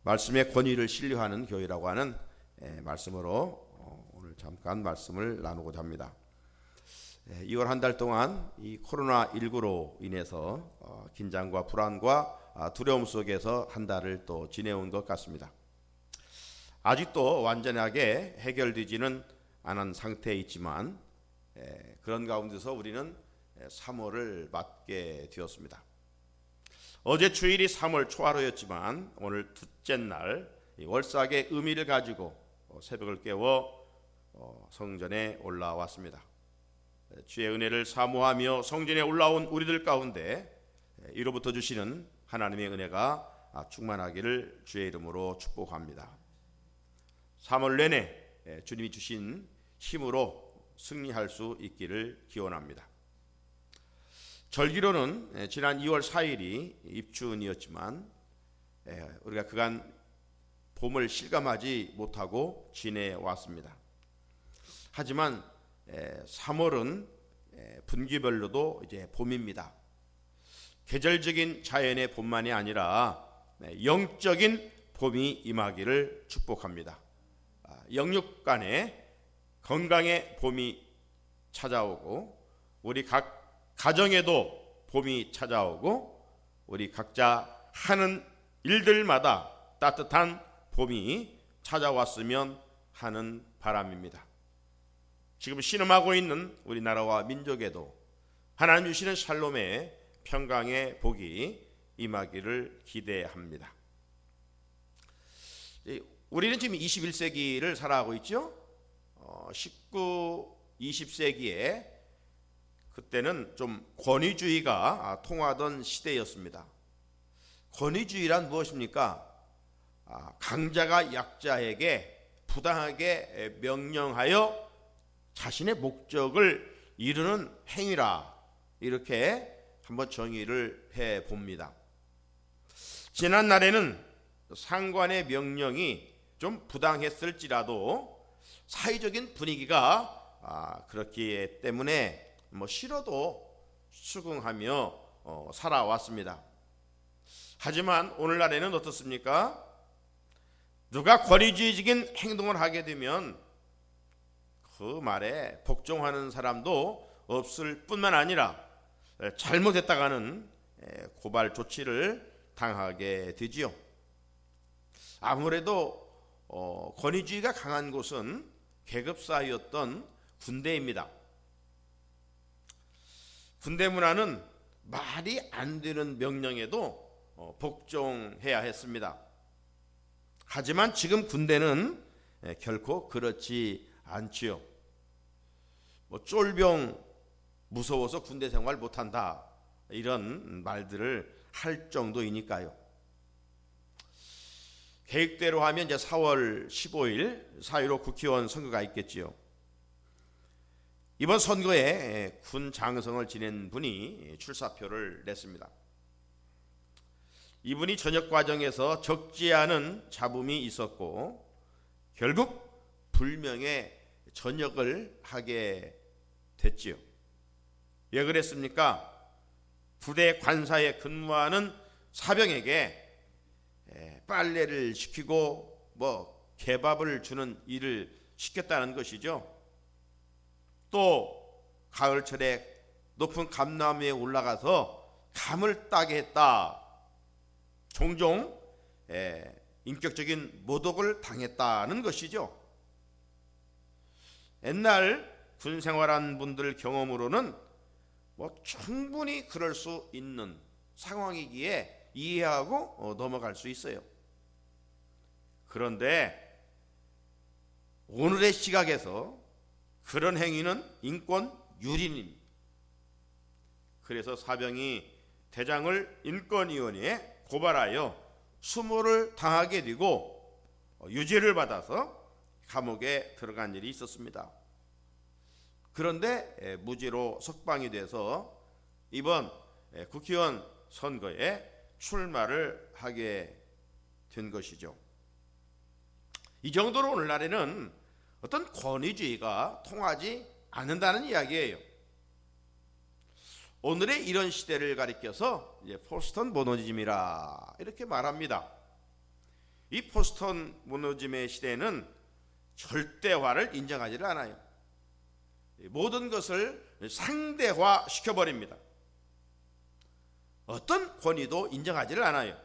말씀의 권위를 신뢰하는 교회라고 하는 말씀으로 오늘 잠깐 말씀을 나누고자 합니다. 2월 한 달 동안 이 코로나19로 인해서 긴장과 불안과 두려움 속에서 한 달을 또 지내온 것 같습니다. 아직도 완전하게 해결되지는 않은 상태에 있지만 그런 가운데서 우리는 3월을 맞게 되었습니다. 어제 주일이 3월 초하루였지만 오늘 둘째 날 월삭의 의미를 가지고 새벽을 깨워 성전에 올라왔습니다. 주의 은혜를 사모하며 성전에 올라온 우리들 가운데 이로부터 주시는 하나님의 은혜가 충만하기를 주의 이름으로 축복합니다. 3월 내내 주님이 주신 힘으로 승리할 수 있기를 기원합니다. 절기로는 지난 2월 4일이 입춘이었지만 우리가 그간 봄을 실감하지 못하고 지내왔습니다. 하지만 3월은 분기별로도 이제 봄입니다. 계절적인 자연의 봄만이 아니라 영적인 봄이 임하기를 축복합니다. 영육 간에 건강의 봄이 찾아오고 우리 각 가정에도 봄이 찾아오고 우리 각자 하는 일들마다 따뜻한 봄이 찾아왔으면 하는 바람입니다. 지금 신음하고 있는 우리나라와 민족에도 하나님 주시는 샬롬의 평강의 복이 임하기를 기대합니다. 우리는 지금 21세기를 살아가고 있죠. 19, 20세기에 그때는 좀 권위주의가 통하던 시대였습니다. 권위주의란 무엇입니까? 강자가 약자에게 부당하게 명령하여 자신의 목적을 이루는 행위라, 이렇게 한번 정의를 해봅니다. 지난날에는 상관의 명령이 좀 부당했을지라도 사회적인 분위기가 그렇기 때문에 싫어도 수긍하며 살아왔습니다. 하지만 오늘날에는 어떻습니까? 누가 권위주의적인 행동을 하게 되면 그 말에 복종하는 사람도 없을 뿐만 아니라 잘못했다가는 고발 조치를 당하게 되지요. 아무래도 권위주의가 강한 곳은 계급사회였던 군대입니다. 군대 문화는 말이 안 되는 명령에도 복종해야 했습니다. 하지만 지금 군대는 결코 그렇지 않지요. 쫄병 무서워서 군대 생활 못한다, 이런 말들을 할 정도이니까요. 계획대로 하면 이제 4월 15일 4.15 국회의원 선거가 있겠지요. 이번 선거에 군 장성을 지낸 분이 출사표를 냈습니다. 이분이 전역 과정에서 적지 않은 잡음이 있었고 결국 불명예 전역을 하게 됐지요. 왜 그랬습니까? 부대 관사에 근무하는 사병에게 빨래를 시키고 개밥을 주는 일을 시켰다는 것이죠. 또 가을철에 높은 감나무에 올라가서 감을 따게 했다. 종종 인격적인 모독을 당했다는 것이죠. 옛날 군 생활한 분들 경험으로는 충분히 그럴 수 있는 상황이기에 이해하고 넘어갈 수 있어요. 그런데 오늘의 시각에서 그런 행위는 인권 유린입니다. 그래서 사병이 대장을 인권위원회에 고발하여 수모를 당하게 되고 유죄를 받아서 감옥에 들어간 일이 있었습니다. 그런데 무죄로 석방이 돼서 이번 국회의원 선거에 출마를 하게 된 것이죠. 이 정도로 오늘날에는 어떤 권위주의가 통하지 않는다는 이야기예요. 오늘의 이런 시대를 가리켜서 포스트 모더니즘이라 이렇게 말합니다. 이 포스트 모더니즘의 시대에는 절대화를 인정하지를 않아요. 모든 것을 상대화 시켜버립니다. 어떤 권위도 인정하지를 않아요.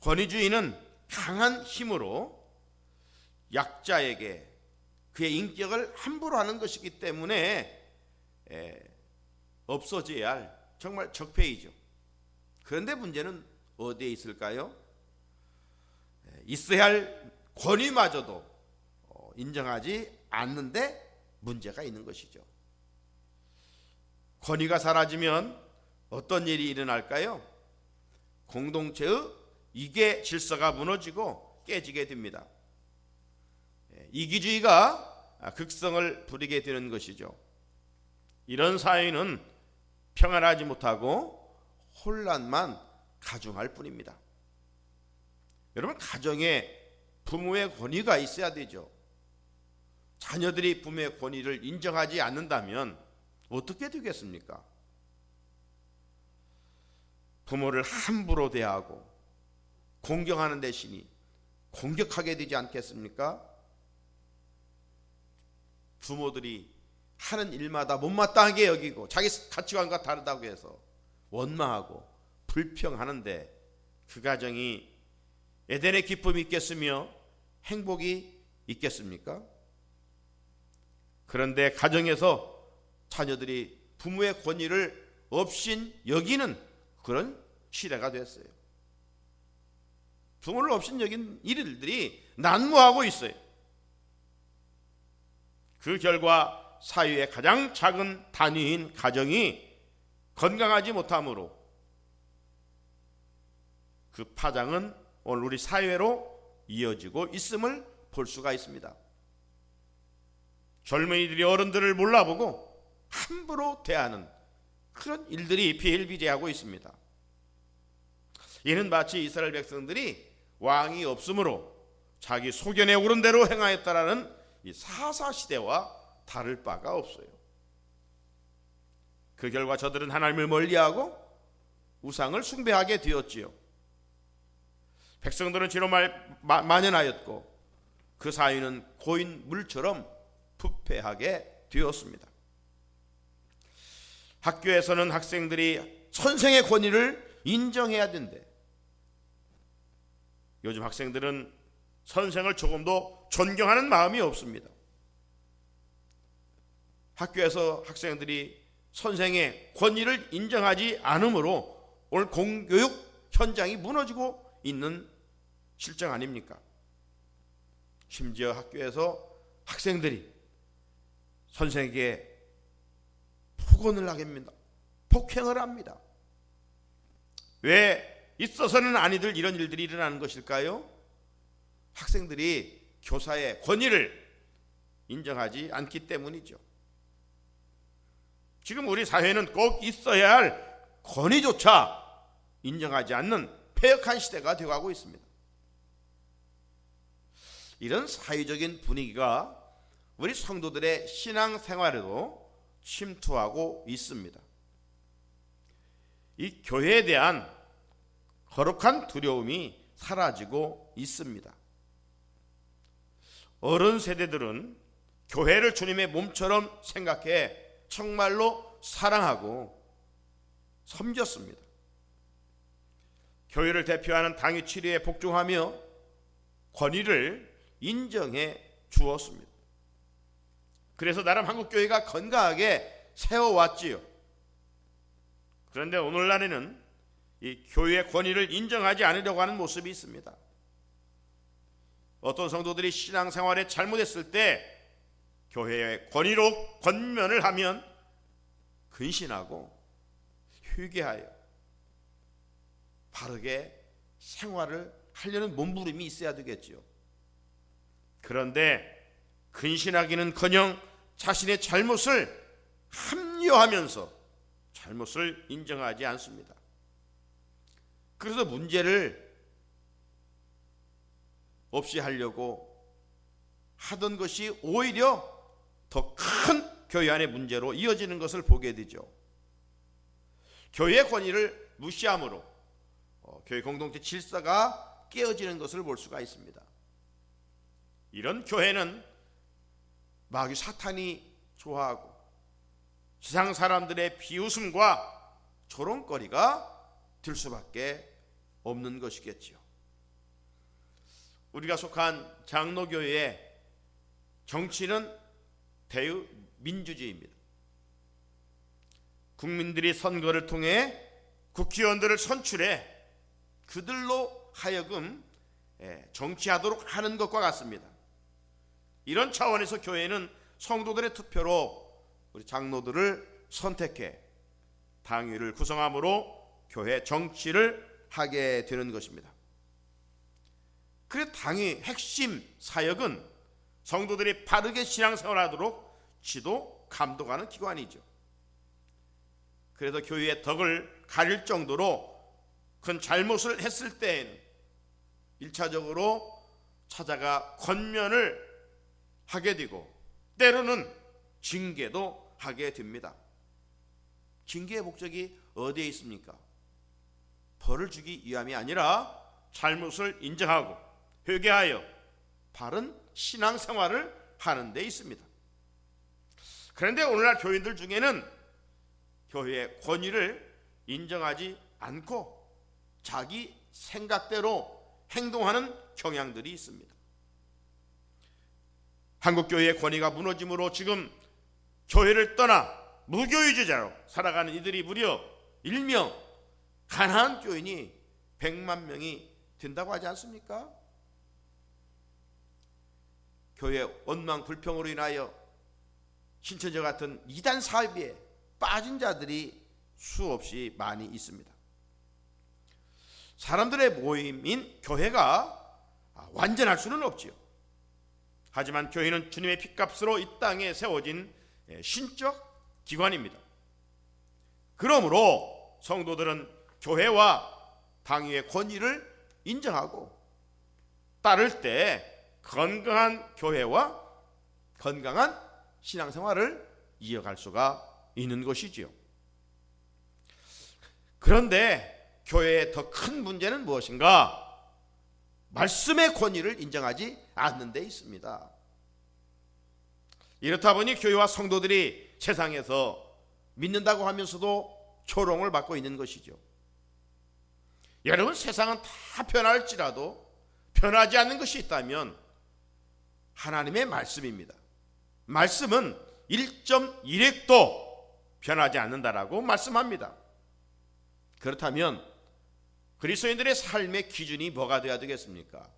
권위주의는 강한 힘으로 약자에게 그의 인격을 함부로 하는 것이기 때문에 없어져야 할 정말 적폐이죠. 그런데 문제는 어디에 있을까요? 있어야 할 권위마저도 인정하지 않는데 문제가 있는 것이죠. 권위가 사라지면 어떤 일이 일어날까요? 공동체의 이계 질서가 무너지고 깨지게 됩니다. 이기주의가 극성을 부리게 되는 것이죠. 이런 사회는 평안하지 못하고 혼란만 가중할 뿐입니다. 여러분, 가정에 부모의 권위가 있어야 되죠. 자녀들이 부모의 권위를 인정하지 않는다면 어떻게 되겠습니까? 부모를 함부로 대하고 공경하는 대신이 공격하게 되지 않겠습니까? 부모들이 하는 일마다 못마땅하게 여기고 자기 가치관과 다르다고 해서 원망하고 불평하는데 그 가정이 에덴의 기쁨이 있겠으며 행복이 있겠습니까? 그런데 가정에서 자녀들이 부모의 권위를 없인 여기는 그런 시대가 됐어요. 부모를 없인 여긴 일들이 난무하고 있어요. 그 결과 사회의 가장 작은 단위인 가정이 건강하지 못하므로 그 파장은 오늘 우리 사회로 이어지고 있음을 볼 수가 있습니다. 젊은이들이 어른들을 몰라보고 함부로 대하는 그런 일들이 비일비재하고 있습니다. 이는 마치 이스라엘 백성들이 왕이 없으므로 자기 소견에 오른 대로 행하였다라는 이 사사시대와 다를 바가 없어요. 그 결과 저들은 하나님을 멀리하고 우상을 숭배하게 되었지요. 백성들은 죄로 만연하였고 그 사회는 고인 물처럼 부패하게 되었습니다. 학교에서는 학생들이 선생의 권위를 인정해야 된대. 요즘 학생들은 선생을 조금도 존경하는 마음이 없습니다. 학교에서 학생들이 선생의 권위를 인정하지 않으므로 오늘 공교육 현장이 무너지고 있는 실정 아닙니까? 심지어 학교에서 학생들이 선생에게 폭언을 하겠습니다. 폭행을 합니다. 왜 있어서는 아니들 이런 일들이 일어나는 것일까요? 학생들이 교사의 권위를 인정하지 않기 때문이죠. 지금 우리 사회는 꼭 있어야 할 권위조차 인정하지 않는 폐역한 시대가 되어가고 있습니다. 이런 사회적인 분위기가 우리 성도들의 신앙생활에도 침투하고 있습니다. 이 교회에 대한 거룩한 두려움이 사라지고 있습니다. 어른 세대들은 교회를 주님의 몸처럼 생각해 정말로 사랑하고 섬겼습니다. 교회를 대표하는 당위 치리에 복종하며 권위를 인정해 주었습니다. 그래서 나름 한국교회가 건강하게 세워왔지요. 그런데 오늘날에는 이 교회의 권위를 인정하지 않으려고 하는 모습이 있습니다. 어떤 성도들이 신앙생활에 잘못했을 때 교회의 권위로 권면을 하면 근신하고 회개하여 바르게 생활을 하려는 몸부림이 있어야 되겠지요. 그런데 근신하기는커녕 자신의 잘못을 합리화하면서 잘못을 인정하지 않습니다. 그래서 문제를 없이 하려고 하던 것이 오히려 더 큰 교회 안의 문제로 이어지는 것을 보게 되죠. 교회의 권위를 무시함으로 교회 공동체 질서가 깨어지는 것을 볼 수가 있습니다. 이런 교회는 마귀 사탄이 좋아하고 세상 사람들의 비웃음과 조롱거리가 될 수밖에 없는 것이겠지요. 우리가 속한 장로교회의 정치는 대의민주주의입니다. 국민들이 선거를 통해 국회의원들을 선출해 그들로 하여금 정치하도록 하는 것과 같습니다. 이런 차원에서 교회는 성도들의 투표로 우리 장로들을 선택해 당위를 구성함으로 교회 정치를 하게 되는 것입니다. 그래서 당위 핵심 사역은 성도들이 바르게 신앙생활하도록 지도 감독하는 기관이죠. 그래서 교회의 덕을 가릴 정도로 큰 잘못을 했을 때에는 1차적으로 찾아가 권면을 하게 되고 때로는 징계도 하게 됩니다. 징계의 목적이 어디에 있습니까? 벌을 주기 위함이 아니라 잘못을 인정하고 회개하여 바른 신앙생활을 하는 데 있습니다. 그런데 오늘날 교인들 중에는 교회의 권위를 인정하지 않고 자기 생각대로 행동하는 경향들이 있습니다. 한국교회의 권위가 무너짐으로 지금 교회를 떠나 무교유주자로 살아가는 이들이 무려 일명 가난한 교인이 100만 명이 된다고 하지 않습니까? 교회 원망 불평으로 인하여 신천지 같은 이단 사업에 빠진 자들이 수없이 많이 있습니다. 사람들의 모임인 교회가 완전할 수는 없지요. 하지만 교회는 주님의 핏값으로 이 땅에 세워진 신적 기관입니다. 그러므로 성도들은 교회와 당위의 권위를 인정하고 따를 때 건강한 교회와 건강한 신앙생활을 이어갈 수가 있는 것이지요. 그런데 교회의 더 큰 문제는 무엇인가? 말씀의 권위를 인정하지 않는 데 있습니다. 이렇다 보니 교회와 성도들이 세상에서 믿는다고 하면서도 조롱을 받고 있는 것이죠. 여러분, 세상은 다 변할지라도 변하지 않는 것이 있다면 하나님의 말씀입니다. 말씀은 1.1핵도 변하지 않는다라고 말씀합니다. 그렇다면 그리스도인들의 삶의 기준이 뭐가 되어야 되겠습니까?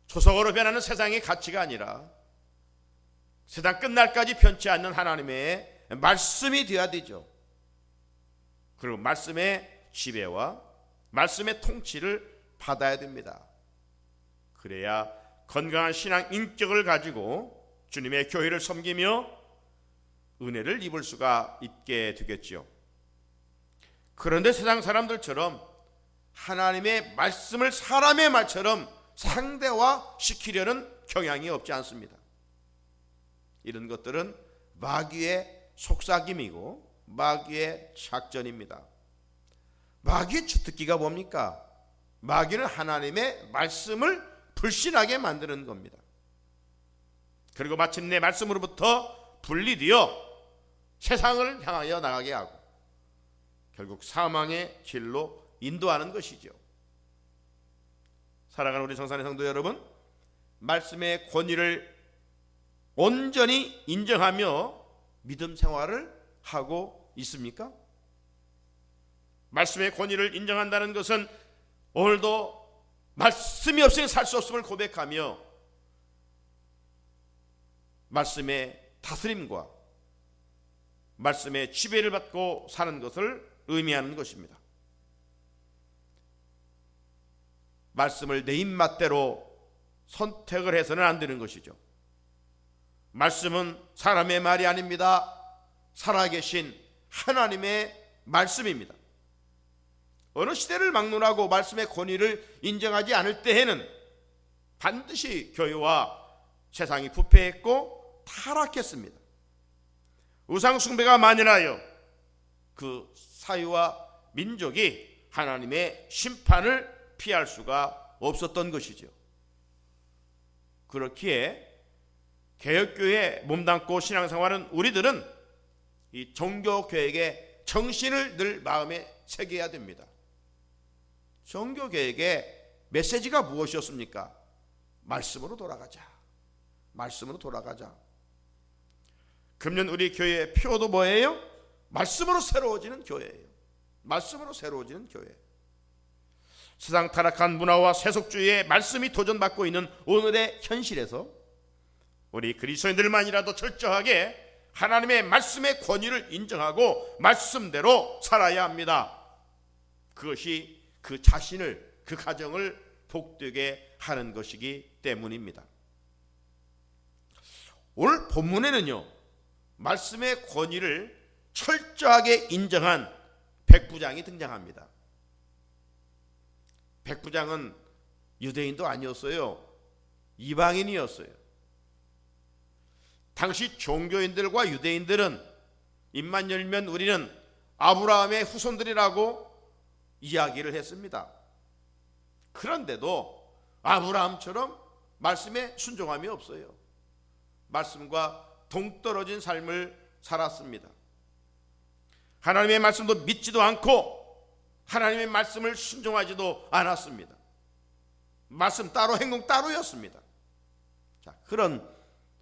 초석으로 변하는 세상의 가치가 아니라 세상 끝날까지 변치 않는 하나님의 말씀이 되어야 되죠. 그리고 말씀의 지배와 말씀의 통치를 받아야 됩니다. 그래야 건강한 신앙 인격을 가지고 주님의 교회를 섬기며 은혜를 입을 수가 있게 되겠지요. 그런데 세상 사람들처럼 하나님의 말씀을 사람의 말처럼 상대화시키려는 경향이 없지 않습니다. 이런 것들은 마귀의 속삭임이고 마귀의 작전입니다. 마귀의 주특기가 뭡니까? 마귀는 하나님의 말씀을 불신하게 만드는 겁니다. 그리고 마침내 말씀으로부터 분리되어 세상을 향하여 나가게 하고 결국 사망의 길로 인도하는 것이죠. 사랑하는 우리 성산의 성도 여러분, 말씀의 권위를 온전히 인정하며 믿음 생활을 하고 있습니까? 말씀의 권위를 인정한다는 것은 오늘도 말씀이 없이는 살 수 없음을 고백하며 말씀의 다스림과 말씀의 지배를 받고 사는 것을 의미하는 것입니다. 말씀을 내 입맛대로 선택을 해서는 안 되는 것이죠. 말씀은 사람의 말이 아닙니다. 살아계신 하나님의 말씀입니다. 어느 시대를 막론하고 말씀의 권위를 인정하지 않을 때에는 반드시 교회와 세상이 부패했고 타락했습니다. 우상 숭배가 만연하여 그 사회와 민족이 하나님의 심판을 피할 수가 없었던 것이죠. 그렇기에 개혁교회에 몸담고 신앙생활은 우리들은 이 종교개혁의 정신을 늘 마음에 새겨야 됩니다. 종교개혁의 메시지가 무엇이었습니까? 말씀으로 돌아가자. 말씀으로 돌아가자. 금년 우리 교회의 표도 뭐예요? 말씀으로 새로워지는 교회예요. 말씀으로 새로워지는 교회. 세상 타락한 문화와 세속주의의 말씀이 도전받고 있는 오늘의 현실에서 우리 그리스도인들만이라도 철저하게 하나님의 말씀의 권위를 인정하고 말씀대로 살아야 합니다. 그것이 그 자신을, 그 가정을 복되게 하는 것이기 때문입니다. 오늘 본문에는요, 말씀의 권위를 철저하게 인정한 백부장이 등장합니다. 백부장은 유대인도 아니었어요. 이방인이었어요. 당시 종교인들과 유대인들은 입만 열면 우리는 아브라함의 후손들이라고 이야기를 했습니다. 그런데도 아브라함처럼 말씀에 순종함이 없어요. 말씀과 동떨어진 삶을 살았습니다. 하나님의 말씀도 믿지도 않고 하나님의 말씀을 순종하지도 않았습니다. 말씀 따로 행동 따로였습니다. 자, 그런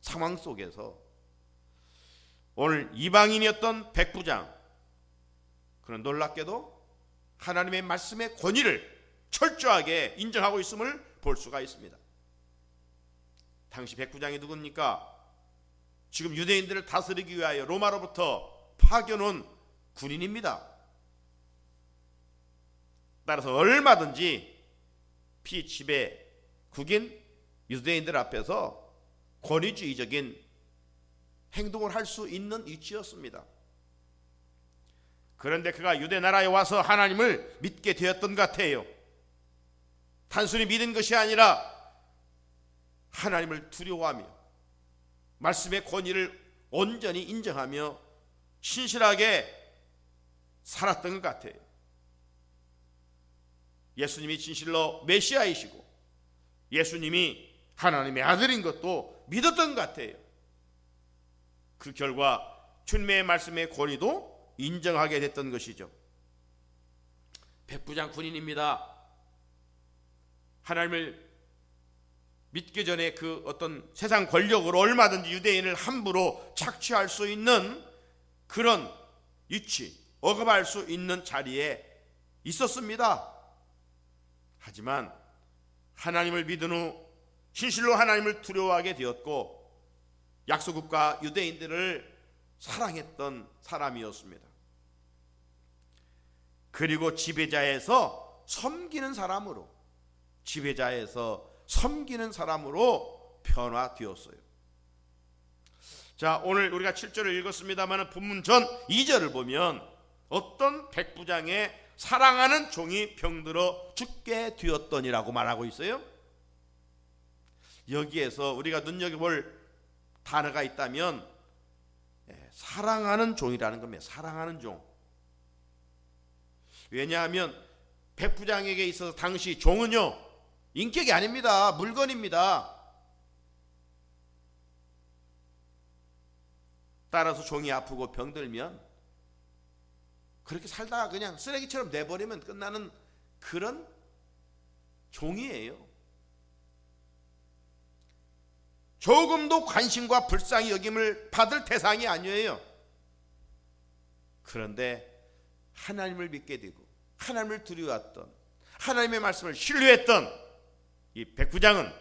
상황 속에서 오늘 이방인이었던 백부장, 그런 놀랍게도 하나님의 말씀의 권위를 철저하게 인정하고 있음을 볼 수가 있습니다. 당시 백부장이 누굽니까? 지금 유대인들을 다스리기 위하여 로마로부터 파견온 군인입니다. 따라서 얼마든지 피지배국인 유대인들 앞에서 권위주의적인 행동을 할 수 있는 위치였습니다. 그런데 그가 유대 나라에 와서 하나님을 믿게 되었던 것 같아요. 단순히 믿은 것이 아니라 하나님을 두려워하며 말씀의 권위를 온전히 인정하며 신실하게 살았던 것 같아요. 예수님이 진실로 메시아이시고 예수님이 하나님의 아들인 것도 믿었던 것 같아요. 그 결과 주님의 말씀의 권위도 인정하게 됐던 것이죠. 백부장 군인입니다. 하나님을 믿기 전에 그 어떤 세상 권력으로 얼마든지 유대인을 함부로 착취할 수 있는 그런 위치, 억압할 수 있는 자리에 있었습니다. 하지만 하나님을 믿은 후 진실로 하나님을 두려워하게 되었고 약소국가 유대인들을 사랑했던 사람이었습니다. 그리고 지배자에서 섬기는 사람으로, 지배자에서 섬기는 사람으로 변화되었어요. 자, 오늘 우리가 7절을 읽었습니다만 본문 전 2절을 보면 어떤 백부장의 사랑하는 종이 병들어 죽게 되었더니라고 말하고 있어요. 여기에서 우리가 눈여겨볼 단어가 있다면 사랑하는 종이라는 겁니다. 사랑하는 종. 왜냐하면 백부장에게 있어서 당시 종은요, 인격이 아닙니다. 물건입니다. 따라서 종이 아프고 병들면 그렇게 살다가 그냥 쓰레기처럼 내버리면 끝나는 그런 종이에요. 조금도 관심과 불쌍히 여김을 받을 대상이 아니에요. 그런데 하나님을 믿게 되고 하나님을 두려워했던, 하나님의 말씀을 신뢰했던 이 백부장은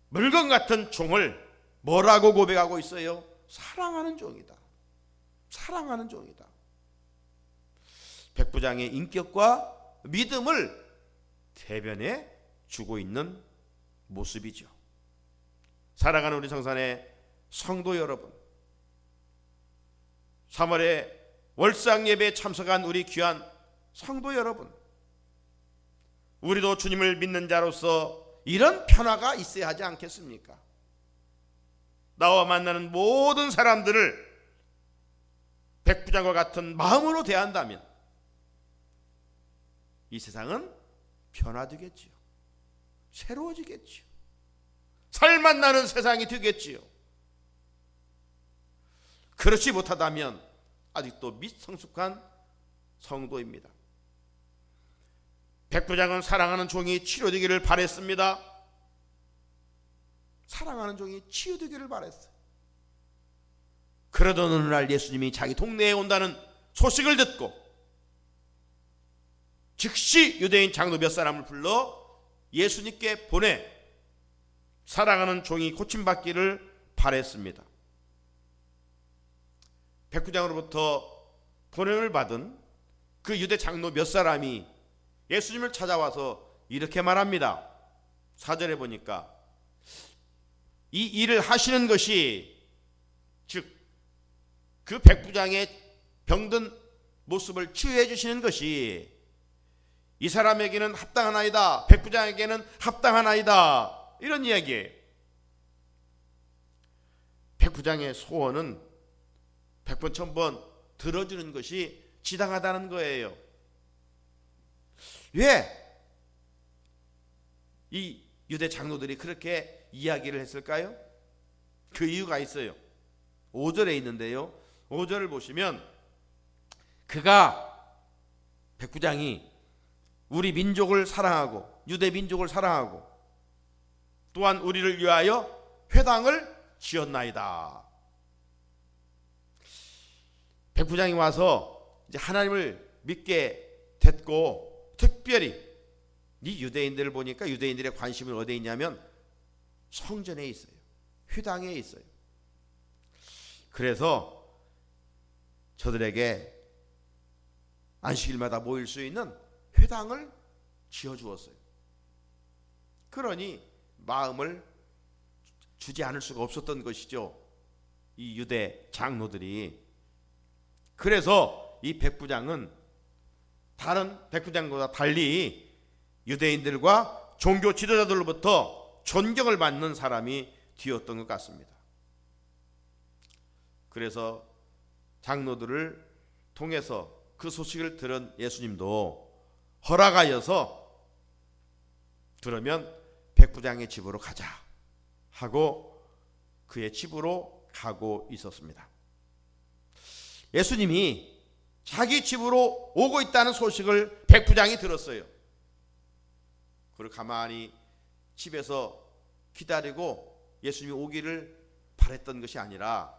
물건 같은 종을 뭐라고 고백하고 있어요? 사랑하는 종이다. 사랑하는 종이다. 백부장의 인격과 믿음을 대변해 주고 있는 모습이죠. 사랑하는 우리 성산의 성도 여러분, 3월에 월상 예배에 참석한 우리 귀한 성도 여러분, 우리도 주님을 믿는 자로서 이런 변화가 있어야 하지 않겠습니까? 나와 만나는 모든 사람들을 백부장과 같은 마음으로 대한다면 이 세상은 변화되겠지요. 새로워지겠지요. 살맛 나는 세상이 되겠지요. 그렇지 못하다면 아직도 미성숙한 성도입니다. 백부장은 사랑하는 종이 치료되기를 바랬습니다. 사랑하는 종이 치유되기를 바랬어요. 그러던 어느 날 예수님이 자기 동네에 온다는 소식을 듣고 즉시 유대인 장로 몇 사람을 불러 예수님께 보내 사랑하는 종이 고침받기를 바랬습니다. 백부장으로부터 보냄을 받은 그 유대 장로 몇 사람이 예수님을 찾아와서 이렇게 말합니다. 4절에 보니까 이 일을 하시는 것이, 즉 그 백부장의 병든 모습을 치유해 주시는 것이 이 사람에게는 합당하나이다, 백부장에게는 합당하나이다, 이런 이야기예요. 백부장의 소원은 100번 1000번 들어주는 것이 지당하다는 거예요. 왜 이 유대 장로들이 그렇게 이야기를 했을까요? 그 이유가 있어요. 5절에 있는데요, 5절을 보시면 백부장이 우리 민족을 사랑하고 유대 민족을 사랑하고 또한 우리를 위하여 회당을 지었나이다. 백부장이 와서 이제 하나님을 믿게 됐고, 특별히 이 유대인들을 보니까 유대인들의 관심은 어디에 있냐면 성전에 있어요. 회당에 있어요. 그래서 저들에게 안식일마다 모일 수 있는 회당을 지어주었어요. 그러니 마음을 주지 않을 수가 없었던 것이죠, 이 유대 장로들이. 그래서 이 백부장은 다른 백부장보다 달리 유대인들과 종교 지도자들로부터 존경을 받는 사람이 되었던 것 같습니다. 그래서 장로들을 통해서 그 소식을 들은 예수님도 허락하여서 그러면 백부장의 집으로 가자 하고 그의 집으로 가고 있었습니다. 예수님이 자기 집으로 오고 있다는 소식을 백부장이 들었어요. 그리고 가만히 집에서 기다리고 예수님이 오기를 바랬던 것이 아니라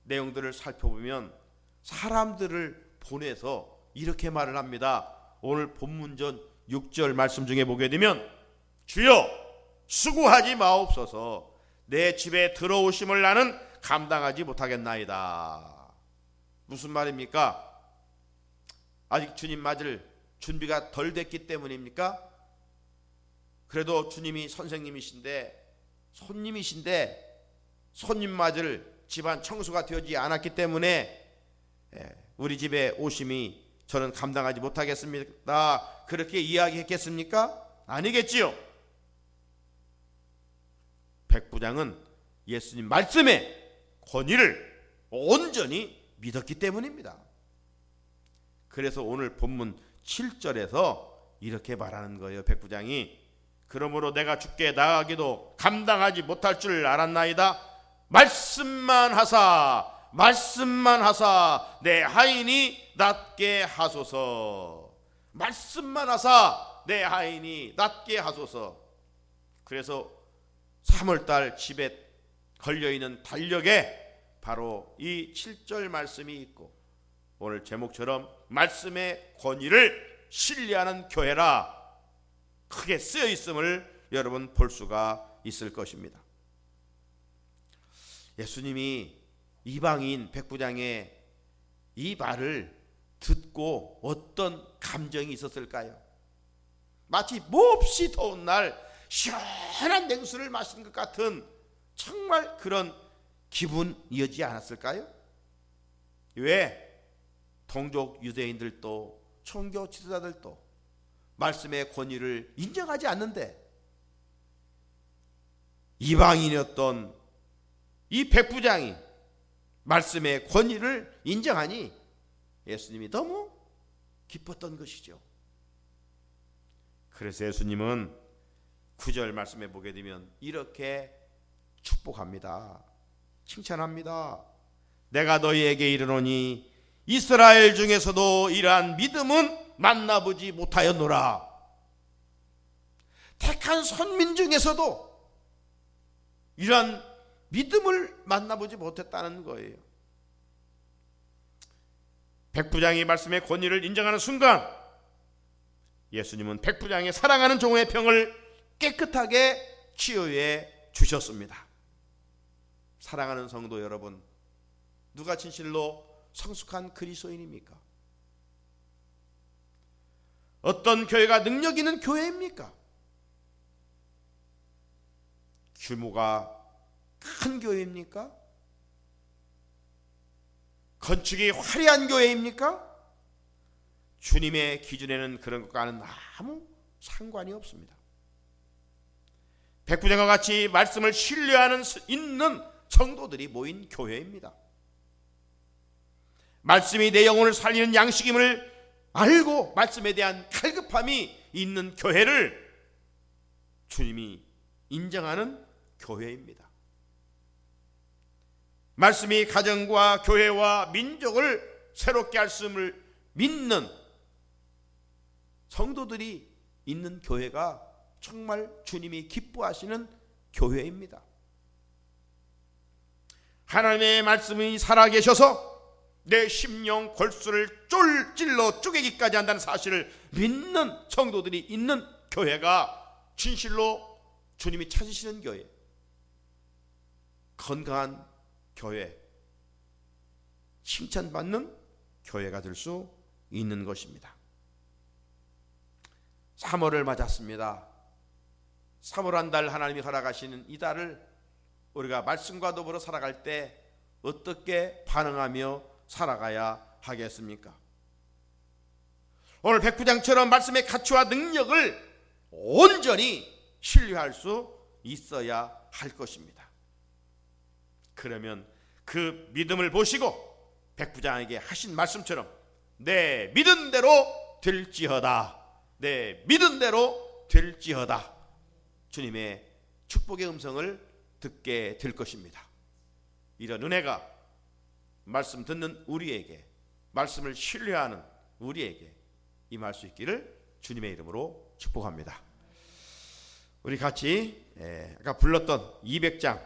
내용들을 살펴보면 사람들을 보내서 이렇게 말을 합니다. 오늘 본문전 6절 말씀 중에 보게 되면 주여 수고하지 마옵소서, 내 집에 들어오심을 나는 감당하지 못하겠나이다. 무슨 말입니까? 아직 주님 맞을 준비가 덜 됐기 때문입니까? 그래도 주님이 선생님이신데 손님 맞을 집안 청소가 되지 않았기 때문에 우리 집에 오심이 저는 감당하지 못하겠습니다, 그렇게 이야기했겠습니까? 아니겠지요. 백부장은 예수님 말씀의 권위를 온전히 믿었기 때문입니다. 그래서 오늘 본문 7절에서 이렇게 말하는 거예요. 백부장이 그러므로 내가 주께 나아가기도 감당하지 못할 줄 알았나이다. 말씀만 하사 내 하인이 낫게 하소서. 말씀만 하사 내 하인이 낫게 하소서. 그래서 3월달 집에 걸려있는 달력에 바로 이 7절 말씀이 있고, 오늘 제목처럼 말씀의 권위를 신뢰하는 교회라 크게 쓰여 있음을 여러분 볼 수가 있을 것입니다. 예수님이 이방인 백부장의 이 말을 듣고 어떤 감정이 있었을까요? 마치 몹시 더운 날 시원한 냉수를 마신 것 같은 정말 그런 기분이었지 않았을까요? 왜? 동족 유대인들도 종교 지도자들도 말씀의 권위를 인정하지 않는데 이방인이었던 이 백부장이 말씀의 권위를 인정하니 예수님이 너무 기뻤던 것이죠. 그래서 예수님은 9절 말씀에 보게 되면 이렇게 축복합니다. 칭찬합니다. 내가 너희에게 이르노니 이스라엘 중에서도 이러한 믿음은 만나보지 못하였노라. 택한 선민 중에서도 이러한 믿음을 만나보지 못했다는 거예요. 백부장이 말씀의 권위를 인정하는 순간 예수님은 백부장의 사랑하는 종의 병을 깨끗하게 치유해 주셨습니다. 사랑하는 성도 여러분, 누가 진실로 성숙한 그리스도인입니까? 어떤 교회가 능력 있는 교회입니까? 규모가 큰 교회입니까? 건축이 화려한 교회입니까? 주님의 기준에는 그런 것과는 아무 상관이 없습니다. 백부장과 같이 말씀을 신뢰하는 있는 성도들이 모인 교회입니다. 말씀이 내 영혼을 살리는 양식임을 알고 말씀에 대한 갈급함이 있는 교회를 주님이 인정하는 교회입니다. 말씀이 가정과 교회와 민족을 새롭게 할 것을 믿는 성도들이 있는 교회가 정말 주님이 기뻐하시는 교회입니다. 하나님의 말씀이 살아계셔서 내 심령 골수를 찔러 쪼개기까지 한다는 사실을 믿는 성도들이 있는 교회가 진실로 주님이 찾으시는 교회, 건강한 교회, 칭찬받는 교회가 될 수 있는 것입니다. 3월을 맞았습니다. 3월 한 달 하나님이 허락하시는 이 달을 우리가 말씀과 더불어 살아갈 때 어떻게 반응하며 살아가야 하겠습니까? 오늘 백부장처럼 말씀의 가치와 능력을 온전히 신뢰할 수 있어야 할 것입니다. 그러면 그 믿음을 보시고 백부장에게 하신 말씀처럼 내 믿은 대로 될지어다, 내 믿은 대로 될지어다, 주님의 축복의 음성을 듣게 될 것입니다. 이런 은혜가 말씀 듣는 우리에게, 말씀을 신뢰하는 우리에게 임할 수 있기를 주님의 이름으로 축복합니다. 우리 같이 아까 불렀던 200장